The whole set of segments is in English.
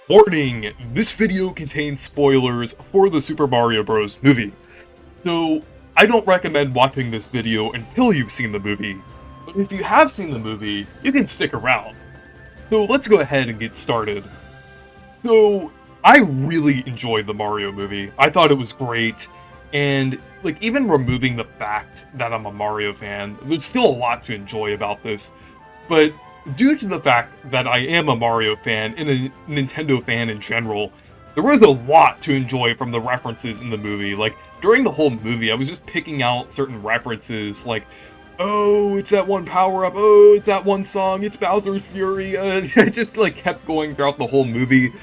Warning! This video contains spoilers for the Super Mario Bros. Movie. So, I don't recommend watching this video until you've seen the movie. But if you have seen the movie, you can stick around. So let's go ahead and get started. So, I really enjoyed the Mario movie. I thought it was great. And, even removing the fact that I'm a Mario fan, there's still a lot to enjoy about this. But due to the fact that I am a Mario fan and a Nintendo fan in general, there was a lot to enjoy from the references in the movie. During the whole movie, I was just picking out certain references, oh, it's that one power-up, oh, it's that one song, it's Bowser's Fury, I just, kept going throughout the whole movie,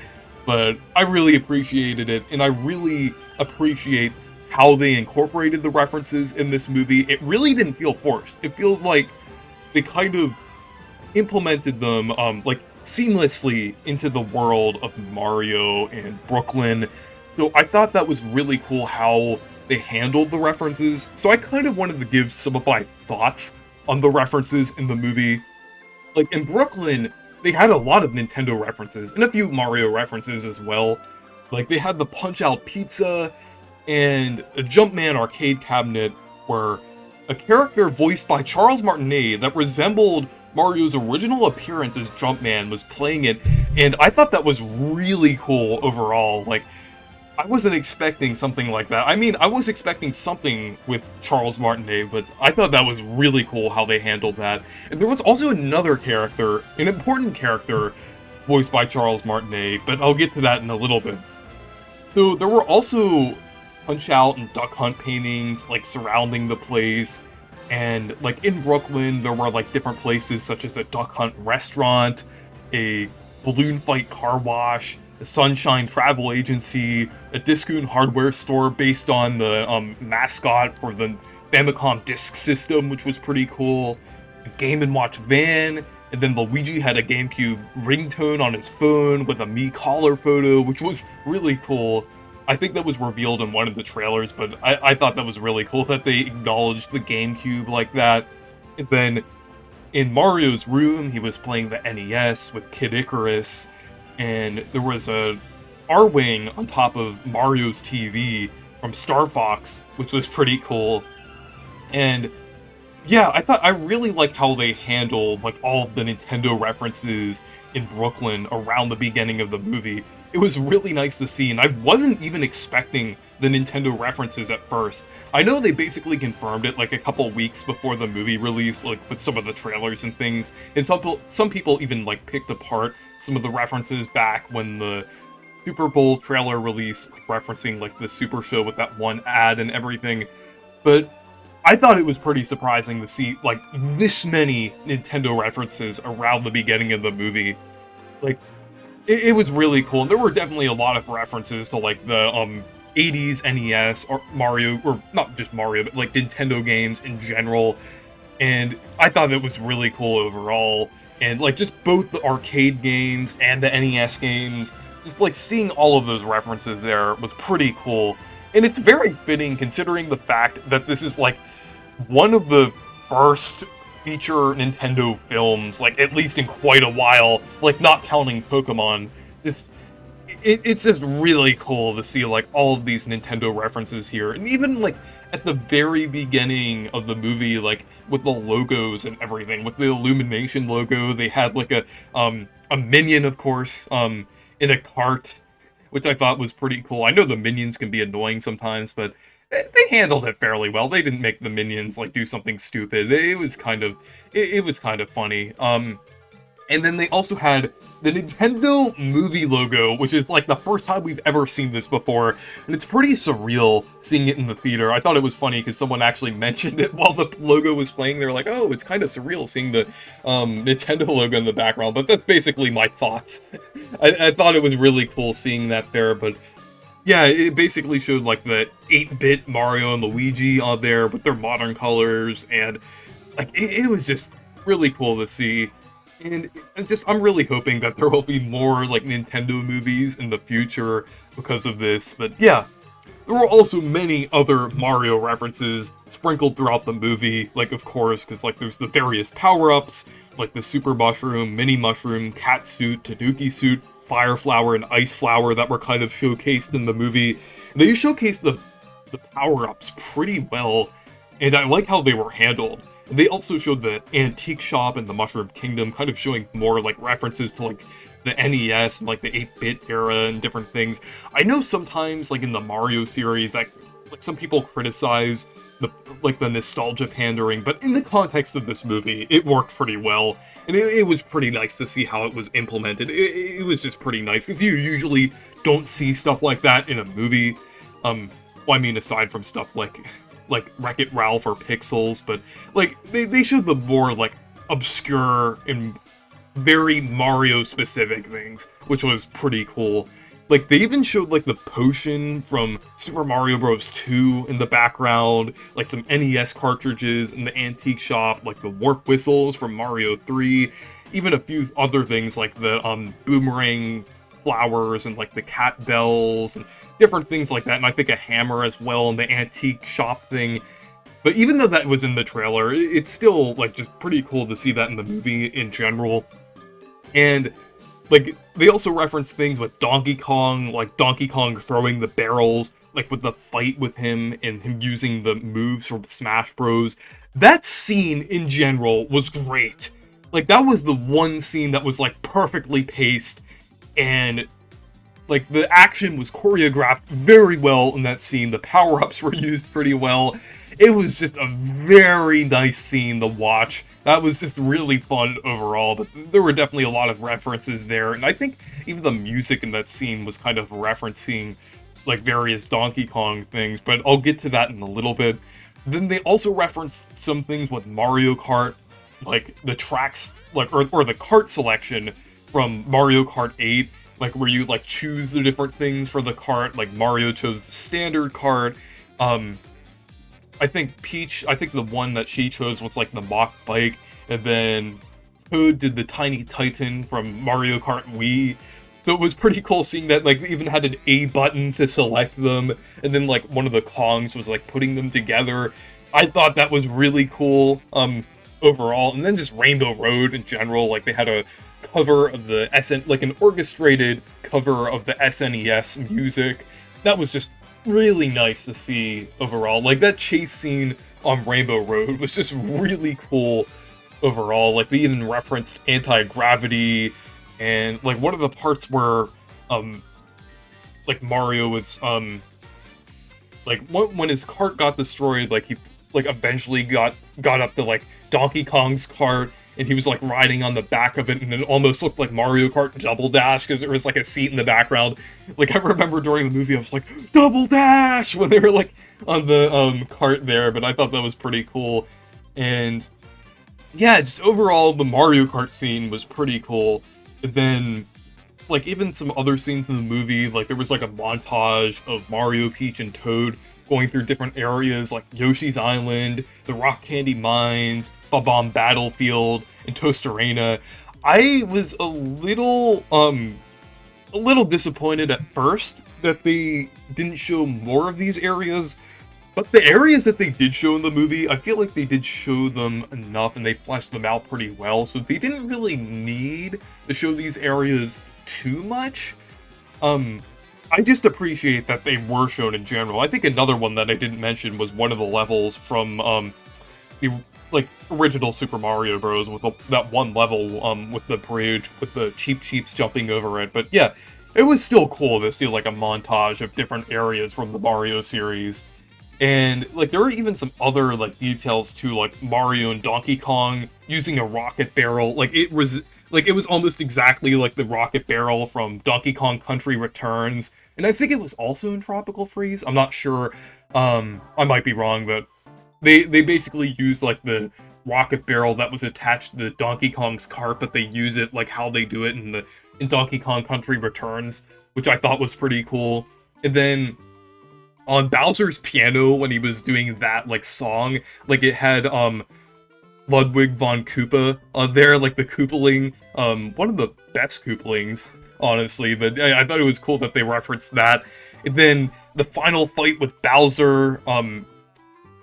but I really appreciated it, and I really appreciate how they incorporated the references in this movie. It really didn't feel forced. It feels like they kind of implemented them seamlessly into the world of Mario and Brooklyn. So I thought that was really cool how they handled the references. So I kind of wanted to give some of my thoughts on the references in the movie. In Brooklyn, they had a lot of Nintendo references and a few Mario references as well. They had the Punch-Out Pizza and a Jumpman arcade cabinet where a character voiced by Charles Martinet that resembled Mario's original appearance as Jumpman was playing it, and I thought that was really cool overall. I wasn't expecting something like that. I mean, I was expecting something with Charles Martinet, but I thought that was really cool how they handled that. And there was also another character, an important character, voiced by Charles Martinet, but I'll get to that in a little bit. So there were also Punch-Out and Duck Hunt paintings, surrounding the place. And, in Brooklyn, there were, different places such as a Duck Hunt restaurant, a balloon fight car wash, a Sunshine travel agency, a Discoon hardware store based on the mascot for the Famicom Disk System, which was pretty cool, a Game & Watch van, and then Luigi had a GameCube ringtone on his phone with a Mii collar photo, which was really cool. I think that was revealed in one of the trailers, but I thought that was really cool that they acknowledged the GameCube like that. And then in Mario's room, he was playing the NES with Kid Icarus, and there was a R-Wing on top of Mario's TV from Star Fox, which was pretty cool. And yeah, I really liked how they handled all of the Nintendo references in Brooklyn around the beginning of the movie. It was really nice to see, and I wasn't even expecting the Nintendo references at first. I know they basically confirmed it a couple weeks before the movie released, with some of the trailers and things, and some people even picked apart some of the references back when the Super Bowl trailer released, referencing the Super Show with that one ad and everything. But I thought it was pretty surprising to see this many Nintendo references around the beginning of the movie. It was really cool, and there were definitely a lot of references to the 80s NES or Mario, or not just Mario, but Nintendo games in general. And I thought it was really cool overall. And just both the arcade games and the NES games, just seeing all of those references there was pretty cool. And it's very fitting considering the fact that this is one of the first feature Nintendo films, at least in quite a while, not counting Pokemon. It's just really cool to see, all of these Nintendo references here. And even, at the very beginning of the movie, with the logos and everything, with the Illumination logo, they had, a minion, of course, in a cart, which I thought was pretty cool. I know the minions can be annoying sometimes, but they handled it fairly well. They didn't make the minions do something stupid. It was kind of funny. And then they also had the Nintendo movie logo, which is the first time we've ever seen this before, and it's pretty surreal seeing it in the theater. I thought it was funny because someone actually mentioned it while the logo was playing. They were like, "Oh, it's kind of surreal seeing the Nintendo logo in the background." But that's basically my thoughts. I thought it was really cool seeing that there, but yeah, it basically showed the 8-bit Mario and Luigi on there with their modern colors, and it was just really cool to see. And I'm really hoping that there will be more Nintendo movies in the future because of this. But yeah, there were also many other Mario references sprinkled throughout the movie, of course, because there's the various power-ups, the Super Mushroom, Mini Mushroom, Cat Suit, Tanuki Suit, fire flower and ice flower that were kind of showcased in the movie. They showcased the power-ups pretty well, and I like how they were handled. They also showed the antique shop and the Mushroom Kingdom, kind of showing more like references to like the NES and like the 8-bit era and different things. I know sometimes like in the Mario series that like some people criticize the nostalgia pandering, but in the context of this movie, it worked pretty well, and it was pretty nice to see how it was implemented. It was just pretty nice, because you usually don't see stuff like that in a movie. Well, I mean, aside from stuff like Wreck-It Ralph or Pixels, but like they showed the more like obscure and very Mario specific things, which was pretty cool. Like, they even showed, like, the potion from Super Mario Bros. 2 in the background, like some NES cartridges in the antique shop, like the warp whistles from Mario 3, even a few other things like the boomerang flowers and, like, the cat bells and different things like that, and I think a hammer as well in the antique shop thing. But even though that was in the trailer, it's still, like, just pretty cool to see that in the movie in general. And like, they also reference things with Donkey Kong, like Donkey Kong throwing the barrels, like with the fight with him and him using the moves from Smash Bros. That scene in general was great. Like, that was the one scene that was like perfectly paced, and like the action was choreographed very well in that scene. The power-ups were used pretty well. It was just a very nice scene to watch. That was just really fun overall, but there were definitely a lot of references there, and I think even the music in that scene was kind of referencing, like, various Donkey Kong things, but I'll get to that in a little bit. Then they also referenced some things with Mario Kart, like the tracks, like, or the kart selection from Mario Kart 8, like, where you, like, choose the different things for the kart, like, Mario chose the standard kart, I think the one that she chose was like the Mach Bike, and then Toad did the Tiny Titan from Mario Kart Wii. So it was pretty cool seeing that, like, they even had an A button to select them, and then, like, one of the Kongs was, like, putting them together. I thought that was really cool, overall. And then just Rainbow Road in general, like, they had a cover of the like, an orchestrated cover of the SNES music. That was just really nice to see overall. Like, that chase scene on Rainbow Road was just really cool overall. Like, they even referenced anti-gravity, and like one of the parts where like Mario was like when his cart got destroyed, like he like eventually got up to like Donkey Kong's cart, and he was like riding on the back of it, and it almost looked like Mario Kart Double Dash because there was like a seat in the background. Like, I remember during the movie I was like, Double Dash, when they were like on the cart there, but I thought that was pretty cool. And yeah, just overall the Mario Kart scene was pretty cool. And then like even some other scenes in the movie, like there was like a montage of Mario, Peach, and Toad going through different areas like Yoshi's Island, the Rock Candy Mines, Bob-omb Battlefield, and Toast Arena. I was a little disappointed at first that they didn't show more of these areas, but the areas that they did show in the movie, I feel like they did show them enough and they fleshed them out pretty well, so they didn't really need to show these areas too much. I just appreciate that they were shown in general. I think another one that I didn't mention was one of the levels from the like original Super Mario Bros. With that one level with the bridge with the Cheeps jumping over it. But yeah, it was still cool to see like a montage of different areas from the Mario series. And like there were even some other like details too, like Mario and Donkey Kong using a rocket barrel. Like it was almost exactly like the rocket barrel from Donkey Kong Country Returns, and I think it was also in Tropical Freeze. I'm not sure. I might be wrong, but they basically used like the rocket barrel that was attached to Donkey Kong's cart, but they use it like how they do it in Donkey Kong Country Returns, which I thought was pretty cool. And then on Bowser's piano, when he was doing that like song, like it had Ludwig von Koopa on there, like the Koopaling, one of the best Koopalings, honestly, but I thought it was cool that they referenced that. And then the final fight with Bowser,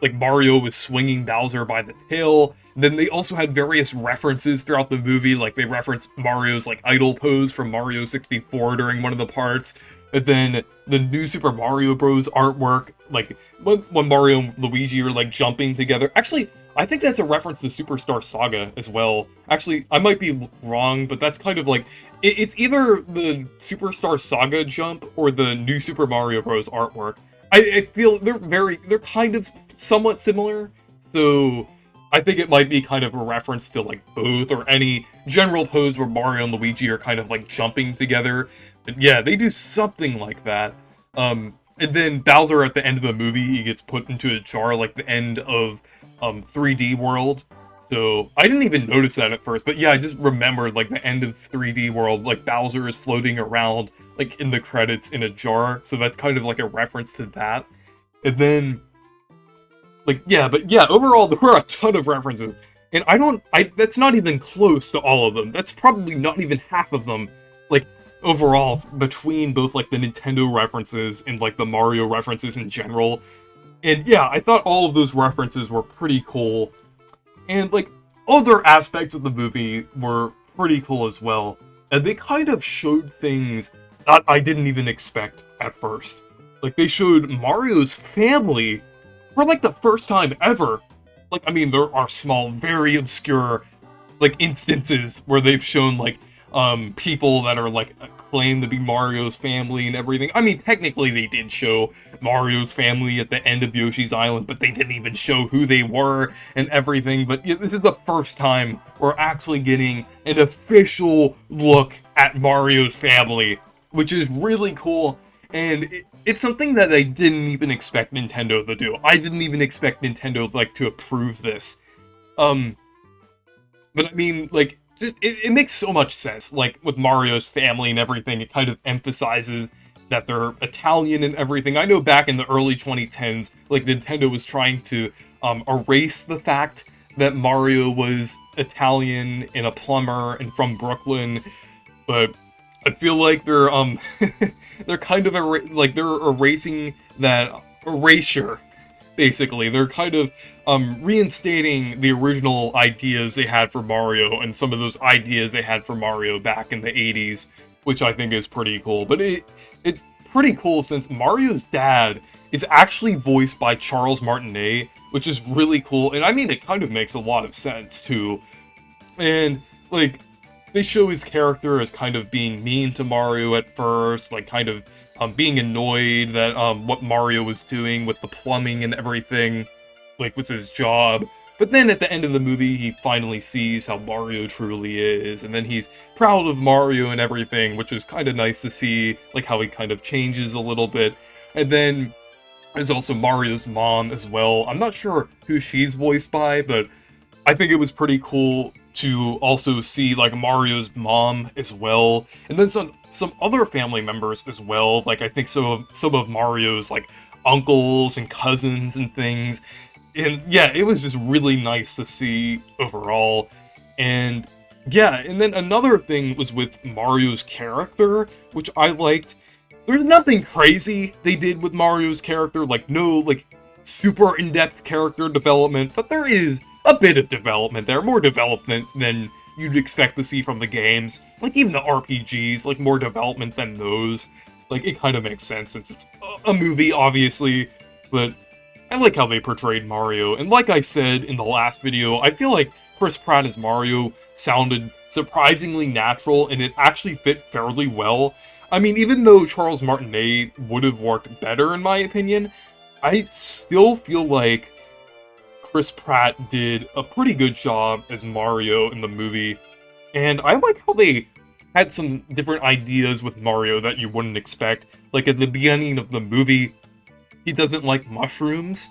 like Mario was swinging Bowser by the tail. And then they also had various references throughout the movie, like they referenced Mario's like idle pose from Mario 64 during one of the parts. And then the new Super Mario Bros. Artwork, like when Mario and Luigi are like jumping together. Actually, I think that's a reference to Superstar Saga as well. Actually, I might be wrong, but that's kind of like it's either the Superstar Saga jump or the new Super Mario Bros. Artwork. I feel they're kind of somewhat similar, so I think it might be kind of a reference to like both, or any general pose where Mario and Luigi are kind of like jumping together. But yeah, they do something like that. And then Bowser at the end of the movie, he gets put into a jar like the end of 3D World. So I didn't even notice that at first, but yeah, I just remembered like the end of 3D World, like Bowser is floating around like in the credits in a jar. So that's kind of like a reference to that. And then like, yeah, but yeah, overall, there were a ton of references. And that's not even close to all of them. That's probably not even half of them. Like, overall, between both, like, the Nintendo references and, like, the Mario references in general. And yeah, I thought all of those references were pretty cool. And, like, other aspects of the movie were pretty cool as well. And they kind of showed things that I didn't even expect at first. Like, they showed Mario's family for, like, the first time ever. Like, I mean, there are small, very obscure, like, instances where they've shown, like, people that are, like, claimed to be Mario's family and everything. I mean, technically they did show Mario's family at the end of Yoshi's Island, but they didn't even show who they were and everything. But yeah, this is the first time we're actually getting an official look at Mario's family, which is really cool. And it's something that I didn't even expect Nintendo to do. I didn't even expect Nintendo, like, to approve this. But I mean, like, just, it makes so much sense. Like, with Mario's family and everything, it kind of emphasizes that they're Italian and everything. I know back in the early 2010s, like, Nintendo was trying to erase the fact that Mario was Italian and a plumber and from Brooklyn, but I feel like they're they're kind of they're erasing that erasure. Basically, they're kind of reinstating the original ideas they had for Mario and some of those ideas they had for Mario back in the 80s, which I think is pretty cool. But it's pretty cool since Mario's dad is actually voiced by Charles Martinet, which is really cool. And I mean, it kind of makes a lot of sense too. And like, they show his character as kind of being mean to Mario at first, like kind of being annoyed that what Mario was doing with the plumbing and everything, like with his job. But then at the end of the movie, he finally sees how Mario truly is, and then he's proud of Mario and everything, which is kind of nice to see, like how he kind of changes a little bit. And then there's also Mario's mom as well. I'm not sure who she's voiced by, but I think it was pretty cool to also see like Mario's mom as well, and then some other family members as well. Like I think some of Mario's like uncles and cousins and things. And yeah, it was just really nice to see overall. And yeah, and then another thing was with Mario's character, which I liked. There's nothing crazy they did with Mario's character, like no like super in-depth character development, but there is a bit of development there, more development than you'd expect to see from the games. Like even the RPGs, like more development than those. Like it kind of makes sense since it's a movie, obviously, but I like how they portrayed Mario. And like I said in the last video, I feel like Chris Pratt as Mario sounded surprisingly natural, and it actually fit fairly well. I mean, even though Charles Martinet would have worked better in my opinion, I still feel like Chris Pratt did a pretty good job as Mario in the movie. And I like how they had some different ideas with Mario that you wouldn't expect. Like at the beginning of the movie, he doesn't like mushrooms.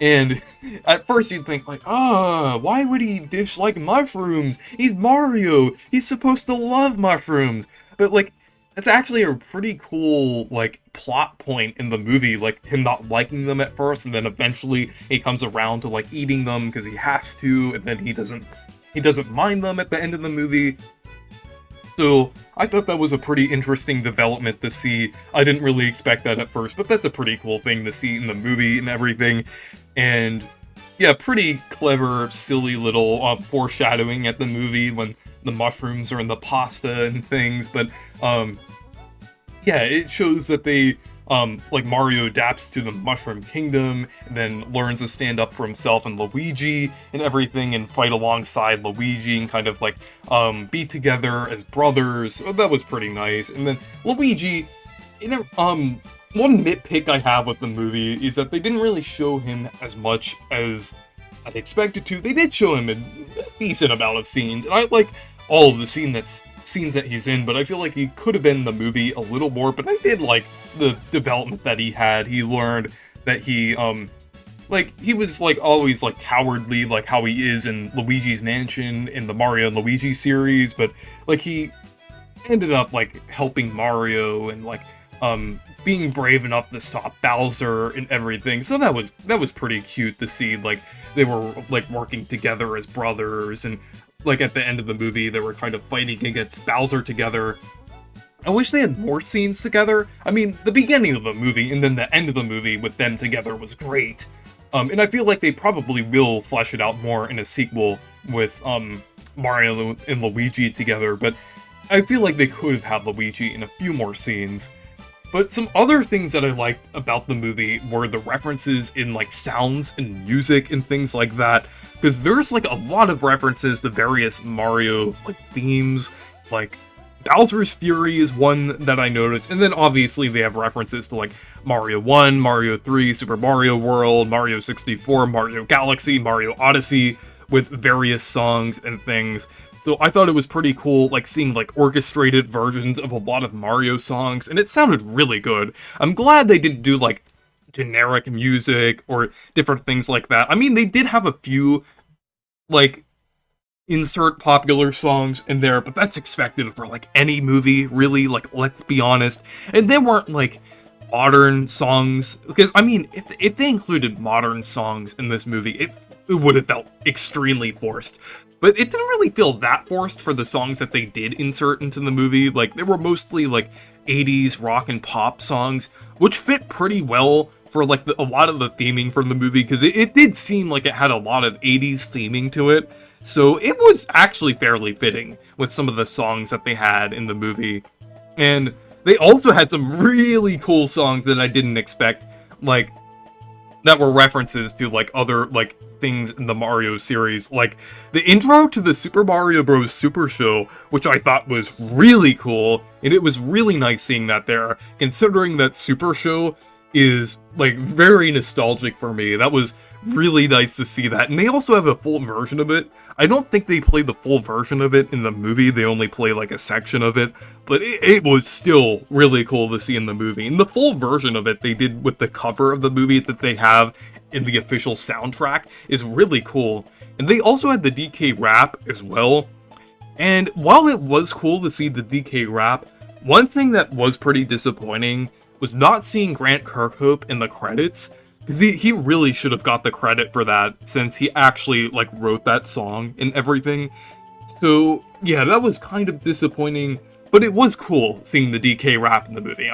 And at first you'd think like, why would he dislike mushrooms? He's Mario. He's supposed to love mushrooms. But like, it's actually a pretty cool, like, plot point in the movie, like, him not liking them at first, and then eventually he comes around to, like, eating them because he has to, and then he doesn't mind them at the end of the movie. So, I thought that was a pretty interesting development to see. I didn't really expect that at first, but that's a pretty cool thing to see in the movie and everything. And yeah, pretty clever, silly little foreshadowing at the movie when the mushrooms are in the pasta and things. But yeah, it shows that they like Mario adapts to the Mushroom Kingdom and then learns to stand up for himself and Luigi and everything and fight alongside Luigi and kind of like be together as brothers. So that was pretty nice. And then Luigi, you know, one nitpick I have with the movie is that they didn't really show him as much as I'd expected to. They did show him a decent amount of scenes, and I like all of the scenes that he's in, but I feel like he could have been in the movie a little more. But I did like the development that he had. He learned that he like he was like always like cowardly, like how he is in Luigi's Mansion in the Mario and Luigi series, but like he ended up like helping Mario and like being brave enough to stop Bowser and everything. So that was pretty cute to see, like they were like working together as brothers, and like at the end of the movie they were kind of fighting against Bowser together. I wish they had more scenes together. I mean, the beginning of the movie and then the end of the movie with them together was great. And I feel like they probably will flesh it out more in a sequel with Mario and Luigi together, but I feel like they could have had Luigi in a few more scenes. But some other things that I liked about the movie were the references in like sounds and music and things like that. Because there's like a lot of references to various Mario like themes, like Bowser's Fury is one that I noticed, and then obviously they have references to like Mario 1, Mario 3, Super Mario World, Mario 64, Mario Galaxy, Mario Odyssey, with various songs and things. So I thought it was pretty cool, like seeing like orchestrated versions of a lot of Mario songs, and it sounded really good. I'm glad they didn't do like generic music or different things like that. I mean, they did have a few like insert popular songs in there, but that's expected for like any movie, really, like let's be honest. And they weren't like modern songs, because I mean, if they included modern songs in this movie, it would have felt extremely forced. But it didn't really feel that forced for the songs that they did insert into the movie. Like, they were mostly, like, 80s rock and pop songs, which fit pretty well for, like, a lot of the theming from the movie, because it did seem like it had a lot of 80s theming to it. So it was actually fairly fitting with some of the songs that they had in the movie. And they also had some really cool songs that I didn't expect, like, that were references to, like, other, like, things in the Mario series, like the intro to the Super Mario Bros. Super Show, which I thought was really cool, and it was really nice seeing that there, considering that Super Show is, like, very nostalgic for me. That was really nice to see that, and they also have a full version of it. I don't think they played the full version of it in the movie, they only play, like, a section of it, but it was still really cool to see in the movie. And the full version of it they did with the cover of the movie that they have in the official soundtrack is really cool. And they also had the DK rap as well. And while it was cool to see the DK rap, one thing that was pretty disappointing was not seeing Grant Kirkhope in the credits, because he really should have got the credit for that, since he actually like wrote that song and everything. So yeah, that was kind of disappointing, but it was cool seeing the DK rap in the movie.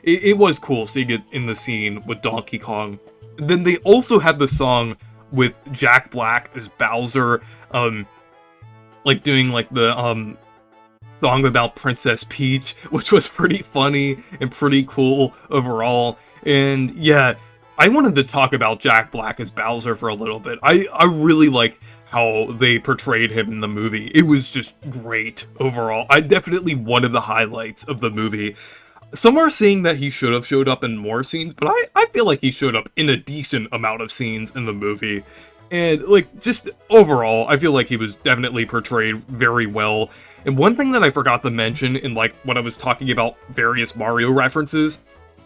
It was cool seeing it in the scene with Donkey Kong. Then they also had the song with Jack Black as Bowser, like doing like the song about Princess Peach, which was pretty funny and pretty cool overall. And yeah, I wanted to talk about Jack Black as Bowser for a little bit. I really like how they portrayed him in the movie. It was just great overall. Definitely one of the highlights of the movie. Some are saying that he should have showed up in more scenes, but I feel like he showed up in a decent amount of scenes in the movie. And, like, just overall, I feel like he was definitely portrayed very well. And one thing that I forgot to mention in, like, when I was talking about various Mario references,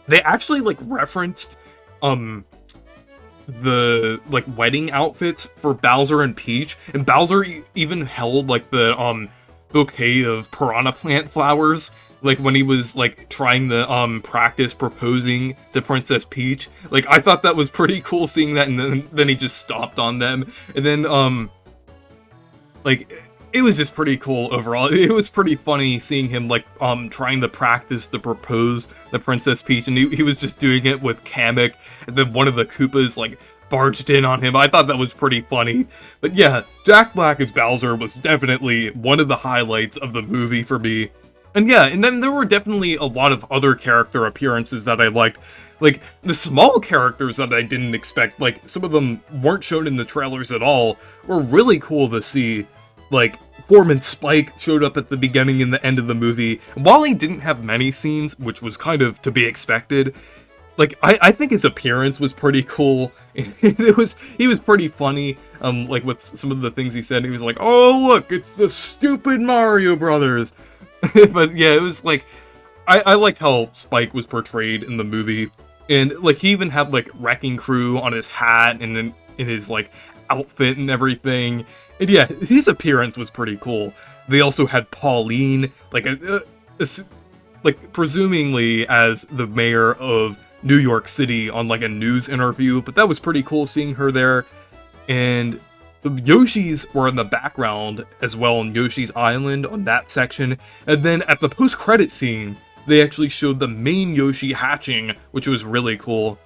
they actually, like, referenced, the, like, wedding outfits for Bowser and Peach. And Bowser even held, like, the, bouquet of piranha plant flowers, like, when he was, like, trying to, practice proposing to Princess Peach. Like, I thought that was pretty cool seeing that, and then he just stomped on them. And then, like, it was just pretty cool overall. It was pretty funny seeing him, like, trying to practice to propose to Princess Peach, and he was just doing it with Kamek, and then one of the Koopas, like, barged in on him. I thought that was pretty funny. But yeah, Jack Black as Bowser was definitely one of the highlights of the movie for me. And yeah, and then there were definitely a lot of other character appearances that I liked. Like, the small characters that I didn't expect, like, some of them weren't shown in the trailers at all, were really cool to see. Like, Foreman Spike showed up at the beginning and the end of the movie. And while he didn't have many scenes, which was kind of to be expected, like, I think his appearance was pretty cool. He was pretty funny, like, with some of the things he said. He was like, oh, look, it's the stupid Mario Brothers. But yeah, it was like, I liked how Spike was portrayed in the movie. And, like, he even had, like, Wrecking Crew on his hat and in his, like, outfit and everything. And yeah, his appearance was pretty cool. They also had Pauline, like, like, presumably as the mayor of New York City on, like, a news interview. But that was pretty cool seeing her there. And the Yoshis were in the background as well on Yoshi's Island on that section. And then at the post-credit scene, they actually showed the main Yoshi hatching, which was really cool.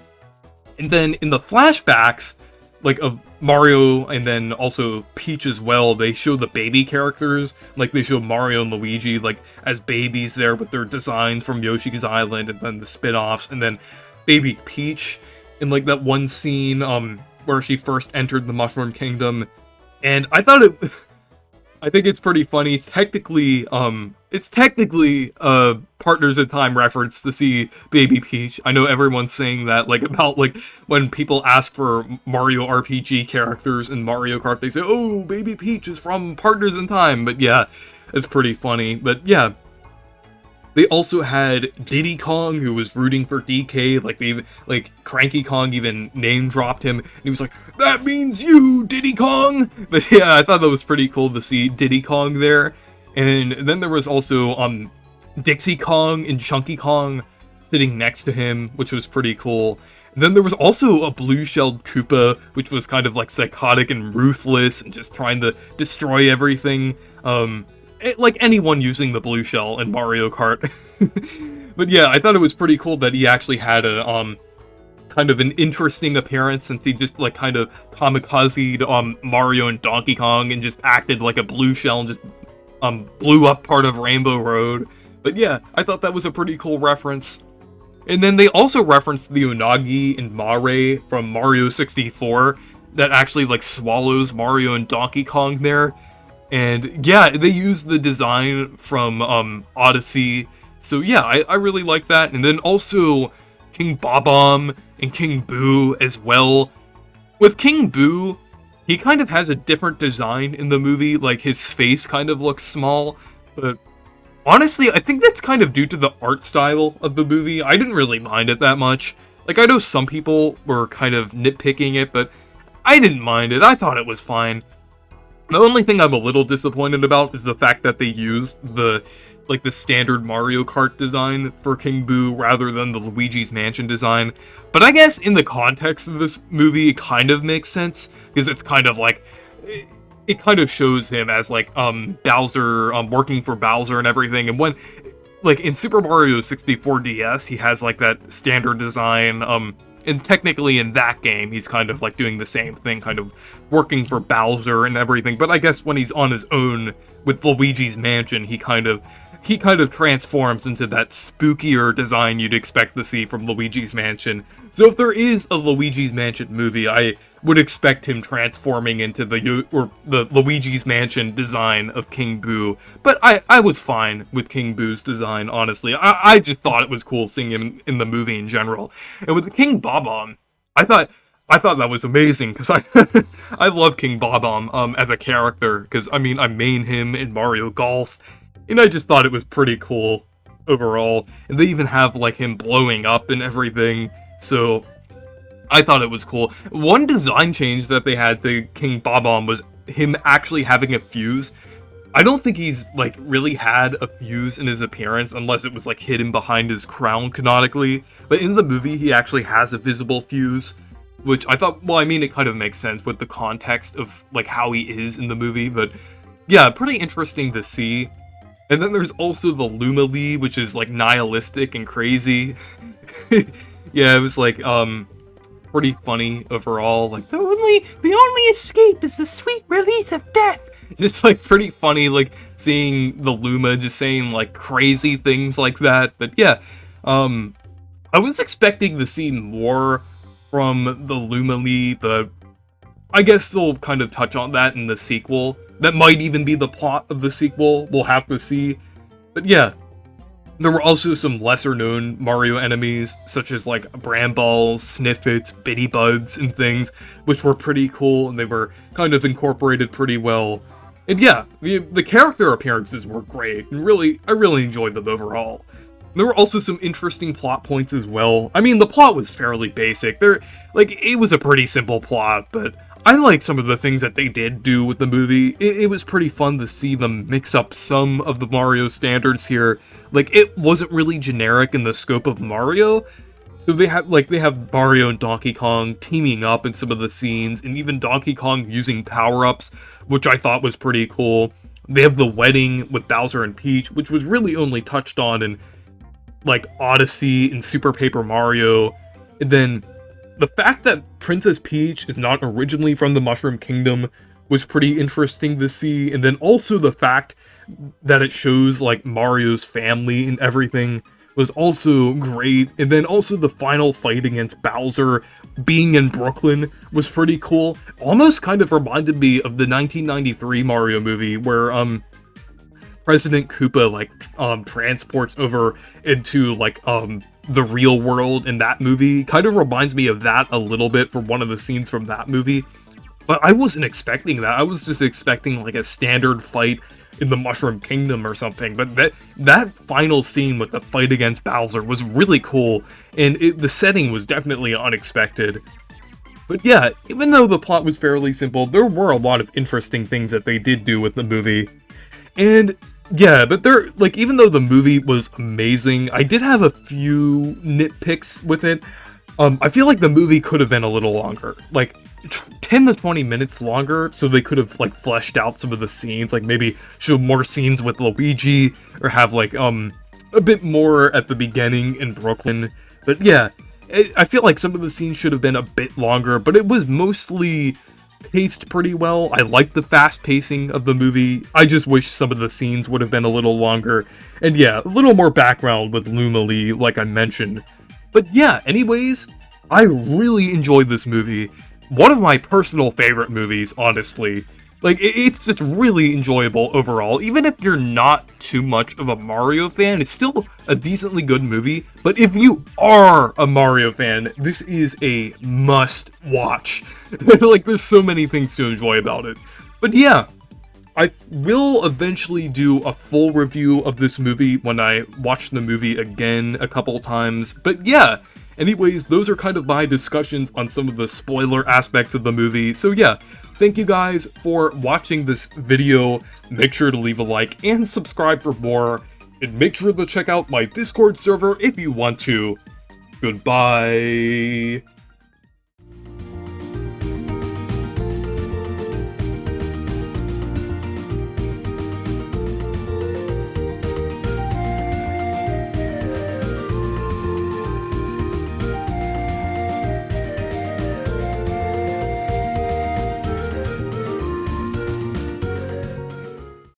And then in the flashbacks, like, of Mario and then also Peach as well, they show the baby characters. Like, they show Mario and Luigi, like, as babies there with their designs from Yoshi's Island, and then the spin-offs, and then baby Peach in, like, that one scene, where she first entered the Mushroom Kingdom. And I thought I think it's pretty funny. It's technically a Partners in Time reference to see Baby Peach. I know everyone's saying that, like, about, like, when people ask for Mario RPG characters in Mario Kart, they say, oh, Baby Peach is from Partners in Time. But yeah, it's pretty funny. But yeah, they also had Diddy Kong, who was rooting for DK. Like, Cranky Kong even name-dropped him. And he was like, that means you, Diddy Kong! But yeah, I thought that was pretty cool to see Diddy Kong there. And then there was also, Dixie Kong and Chunky Kong sitting next to him, which was pretty cool. And then there was also a blue-shelled Koopa, which was kind of, like, psychotic and ruthless and just trying to destroy everything. Like anyone using the blue shell in Mario Kart. But yeah, I thought it was pretty cool that he actually had a, kind of an interesting appearance, since he just, like, kind of kamikazed, Mario and Donkey Kong and just acted like a blue shell and just, blew up part of Rainbow Road. But yeah, I thought that was a pretty cool reference. And then they also referenced the Unagi and Mare from Mario 64 that actually, like, swallows Mario and Donkey Kong there. And yeah, they used the design from Odyssey. So yeah, I really like that. And then also King Bob-omb and King Boo as well. With King Boo, he kind of has a different design in the movie. Like, his face kind of looks small. But honestly, I think that's kind of due to the art style of the movie. I didn't really mind it that much. Like, I know some people were kind of nitpicking it, but I didn't mind it. I thought it was fine. The only thing I'm a little disappointed about is the fact that they used the standard Mario Kart design for King Boo rather than the Luigi's Mansion design. But I guess in the context of this movie, it kind of makes sense, because it's kind of like, it kind of shows him as, like, Bowser, working for Bowser and everything. And when, like, in Super Mario 64 DS, he has, like, that standard design, and technically in that game, he's kind of, like, doing the same thing, kind of working for Bowser and everything. But I guess when he's on his own with Luigi's Mansion, he kind of transforms into that spookier design you'd expect to see from Luigi's Mansion. So if there is a Luigi's Mansion movie, I would expect him transforming into the Luigi's Mansion design of King Boo. But I was fine with King Boo's design, honestly. I just thought it was cool seeing him in the movie in general. And with the King Bob-omb, I thought that was amazing, because I love King Bob-omb as a character, because, I mean, I main him in Mario Golf, and I just thought it was pretty cool overall. And they even have, like, him blowing up and everything, so I thought it was cool. One design change that they had to King Bob-omb was him actually having a fuse. I don't think he's, like, really had a fuse in his appearance, unless it was, like, hidden behind his crown canonically. But in the movie, he actually has a visible fuse, which I thought, well, I mean, it kind of makes sense with the context of, like, how he is in the movie. But yeah, pretty interesting to see. And then there's also the Lumalee, which is, like, nihilistic and crazy. Yeah, it was like, pretty funny overall. Like, the only escape is the sweet release of death. Just like pretty funny, like seeing the Luma just saying like crazy things like that. But yeah, I was expecting to see more from the Luma Lee, but I guess they'll kind of touch on that in the sequel. That might even be the plot of the sequel. We'll have to see. But yeah, there were also some lesser-known Mario enemies, such as like Bramballs, Sniffits, Bitty Buds, and things, which were pretty cool, and they were kind of incorporated pretty well. And yeah, the character appearances were great, and I really enjoyed them overall. There were also some interesting plot points as well. I mean, the plot was fairly basic. It was a pretty simple plot, but I liked some of the things that they did do with the movie. It was pretty fun to see them mix up some of the Mario standards here. Like, it wasn't really generic in the scope of Mario. So they have Mario and Donkey Kong teaming up in some of the scenes, and even Donkey Kong using power-ups, which I thought was pretty cool. They have the wedding with Bowser and Peach, which was really only touched on in, like, Odyssey and Super Paper Mario. And then the fact that Princess Peach is not originally from the Mushroom Kingdom was pretty interesting to see. And then also the fact that it shows, like, Mario's family and everything was also great. And then also the final fight against Bowser being in Brooklyn was pretty cool. Almost kind of reminded me of the 1993 Mario movie where President Koopa like transports over into like the real world in that movie. Kind of reminds me of that a little bit from one of the scenes from that movie. But I wasn't expecting that. I was just expecting like a standard fight in the Mushroom Kingdom or something. But that final scene with the fight against Bowser was really cool, and the setting was definitely unexpected. But yeah, even though the plot was fairly simple, there were a lot of interesting things that they did do with the movie. And yeah, but even though the movie was amazing, I did have a few nitpicks with it. I feel like the movie could have been a little longer. Like, 10 to 20 minutes longer, so they could have like fleshed out some of the scenes, like maybe show more scenes with Luigi, or have like a bit more at the beginning in Brooklyn. But yeah, I feel like some of the scenes should have been a bit longer, but it was mostly paced pretty well. I liked the fast pacing of the movie. I just wish some of the scenes would have been a little longer, and yeah, a little more background with Luma Lee, like I mentioned. But yeah, anyways, I really enjoyed this movie. One of my personal favorite movies, honestly. Like, it's just really enjoyable overall. Even if you're not too much of a Mario fan, it's still a decently good movie. But if you are a Mario fan, this is a must-watch. Like, there's so many things to enjoy about it. But yeah, I will eventually do a full review of this movie when I watch the movie again a couple times. But yeah, anyways, those are kind of my discussions on some of the spoiler aspects of the movie. So yeah, thank you guys for watching this video. Make sure to leave a like and subscribe for more. And make sure to check out my Discord server if you want to. Goodbye.